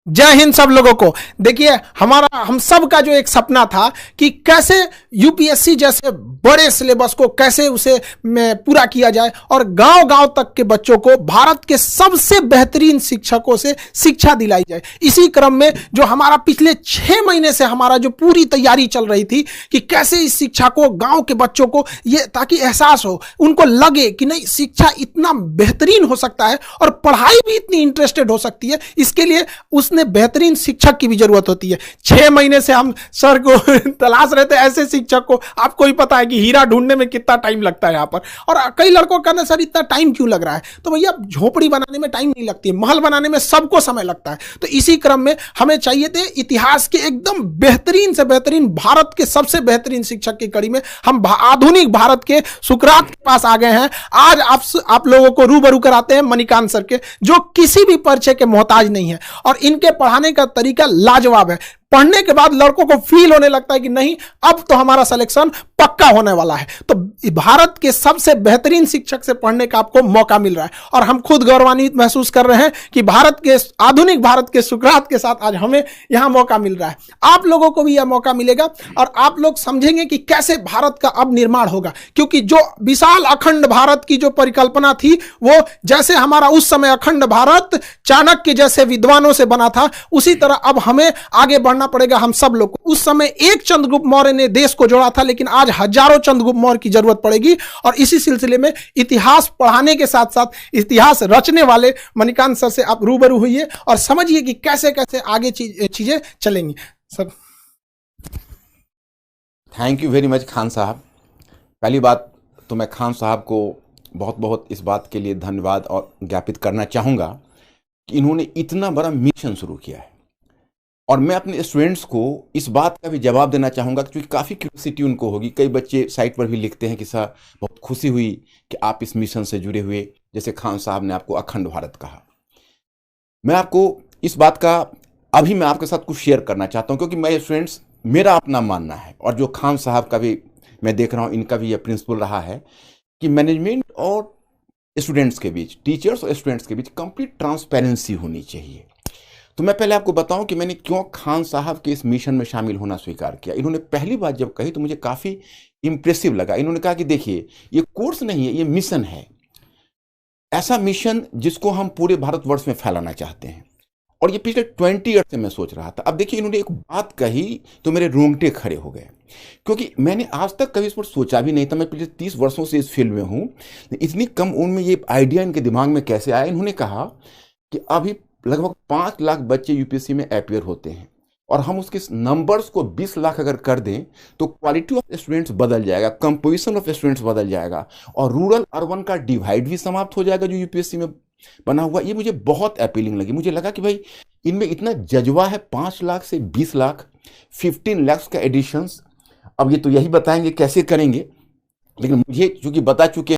जय हिंद सब लोगों को। देखिए, हम सब का जो एक सपना था कि कैसे यूपीएससी जैसे बड़े सिलेबस को कैसे उसे पूरा किया जाए और गांव-गांव तक के बच्चों को भारत के सबसे बेहतरीन शिक्षकों से शिक्षा दिलाई जाए। इसी क्रम में जो हमारा पिछले 6 महीने से हमारा जो पूरी तैयारी चल रही थी कि कैसे इस शिक्षा को गांव के बच्चों को ये ताकि एहसास हो, उनको लगे कि नहीं, शिक्षा इतना बेहतरीन हो सकता है और पढ़ाई भी इतनी इंटरेस्टेड हो सकती है। इसके लिए उसने बेहतरीन शिक्षक की भी जरूरत होती है। 6 महीने से हम सर को तलाश रहे थे, ऐसे शिक्षक को। आपको ही पता है कि हीरा ढूंढने में कितना टाइम लगता है यहाँ पर। और कई लड़कों का कहना, सर इतना टाइम क्यों लग रहा है? तो भैया, झोपड़ी बनाने में टाइम नहीं लगती है, महल बनाने में सबको समय लगता है। तो इसी क्रम में हमें चाहिए थे इतिहास के एकदम बेहतरीन से बेहतरीन, भारत के सबसे बेहतरीन शिक्षक की कड़ी में हम आधुनिक भारत के सुकरात के पास आ गए हैं। आज आप लोगों को रूबरू कराते हैं मणिकांत सर के, जो किसी भी परिचय के मोहताज नहीं है और इनके पढ़ाने का तरीका लाजवाब है। पढ़ने के बाद लड़कों को फील होने लगता है कि नहीं, अब तो हमारा सिलेक्शन पक्का होने वाला है। तो भारत के सबसे बेहतरीन शिक्षक से पढ़ने का आपको मौका मिल रहा है और हम खुद गौरवान्वित महसूस कर रहे हैं कि आधुनिक भारत के सुकरात के साथ आज हमें यहां मौका मिल रहा है। आप लोगों को भी यह मौका मिलेगा और आप लोग समझेंगे कि कैसे भारत का अब निर्माण होगा। क्योंकि जो विशाल अखंड भारत की जो परिकल्पना थी, वो जैसे हमारा उस समय अखंड भारत चाणक्य जैसे विद्वानों से बना था, उसी तरह अब हमें आगे बढ़ना पड़ेगा हम सब लोग को। उस समय एक चंद्रगुप्त मौर्य ने देश को जोड़ा था, लेकिन आज हजारों चंद्रगुप्त मौर्य की जरूरत पड़ेगी। और इसी सिलसिले में इतिहास पढ़ाने के साथ साथ इतिहास रचने वाले मणिकांत सर से आप रूबरू हुइए और समझिए कि कैसे कैसे आगे चीजें चलेंगी। Sir, thank you very much Khan साहब। पहली बात तो मैं खान साहब को बहुत बहुत इस बात के लिए धन्यवाद और ज्ञापित करना चाहूँगा कि इन्होंने इतना बड़ा मिशन शुरू किया है। और मैं अपने स्टूडेंट्स को इस बात का भी जवाब देना चाहूँगा, क्योंकि काफ़ी क्यूरियोसिटी उनको होगी। कई बच्चे साइट पर भी लिखते हैं कि सर बहुत खुशी हुई कि आप इस मिशन से जुड़े हुए, जैसे खान साहब ने आपको अखंड भारत कहा। मैं आपको इस बात का अभी मैं आपके साथ कुछ शेयर करना चाहता हूँ, क्योंकि मैं स्टूडेंट्स, मेरा अपना मानना है और जो खान साहब का भी मैं देख रहा हूँ, इनका भी यह प्रिंसिपल रहा है कि मैनेजमेंट और स्टूडेंट्स के बीच, टीचर्स और स्टूडेंट्स के बीच कंप्लीट ट्रांसपेरेंसी होनी चाहिए। तो मैं पहले आपको बताऊं कि मैंने क्यों खान साहब के इस मिशन में शामिल होना स्वीकार किया। इन्होंने पहली बात जब कही तो मुझे काफ़ी इंप्रेसिव लगा। इन्होंने कहा कि देखिए, ये कोर्स नहीं है, ये मिशन है। ऐसा मिशन जिसको हम पूरे भारतवर्ष में फैलाना चाहते हैं। और ये पिछले 20 ईयर से मैं सोच रहा था। अब देखिए, इन्होंने एक बात कही तो मेरे रोंगटे खड़े हो गए, क्योंकि मैंने आज तक कभी इस पर सोचा भी नहीं था। मैं पिछले 30 वर्षों से इस फील्ड में हूँ। इतनी कम उम्र में ये आइडिया इनके दिमाग में कैसे आया? इन्होंने कहा कि अभी लगभग 5 लाख बच्चे यूपीएससी में अपीयर होते हैं और हम उसके नंबर्स को 20 लाख अगर कर दें तो क्वालिटी ऑफ स्टूडेंट्स बदल जाएगा, कंपोजिशन ऑफ स्टूडेंट्स बदल जाएगा और रूरल अर्बन का डिवाइड भी समाप्त हो जाएगा जो यूपीएससी में बना हुआ। ये मुझे बहुत अपीलिंग लगी। मुझे लगा कि भाई, इनमें इतना जज्बा है। 5 लाख से 20 लाख, 15 लाख का एडिशंस। अब ये तो यही बताएंगे कैसे करेंगे, लेकिन मुझे चूंकि बता चुके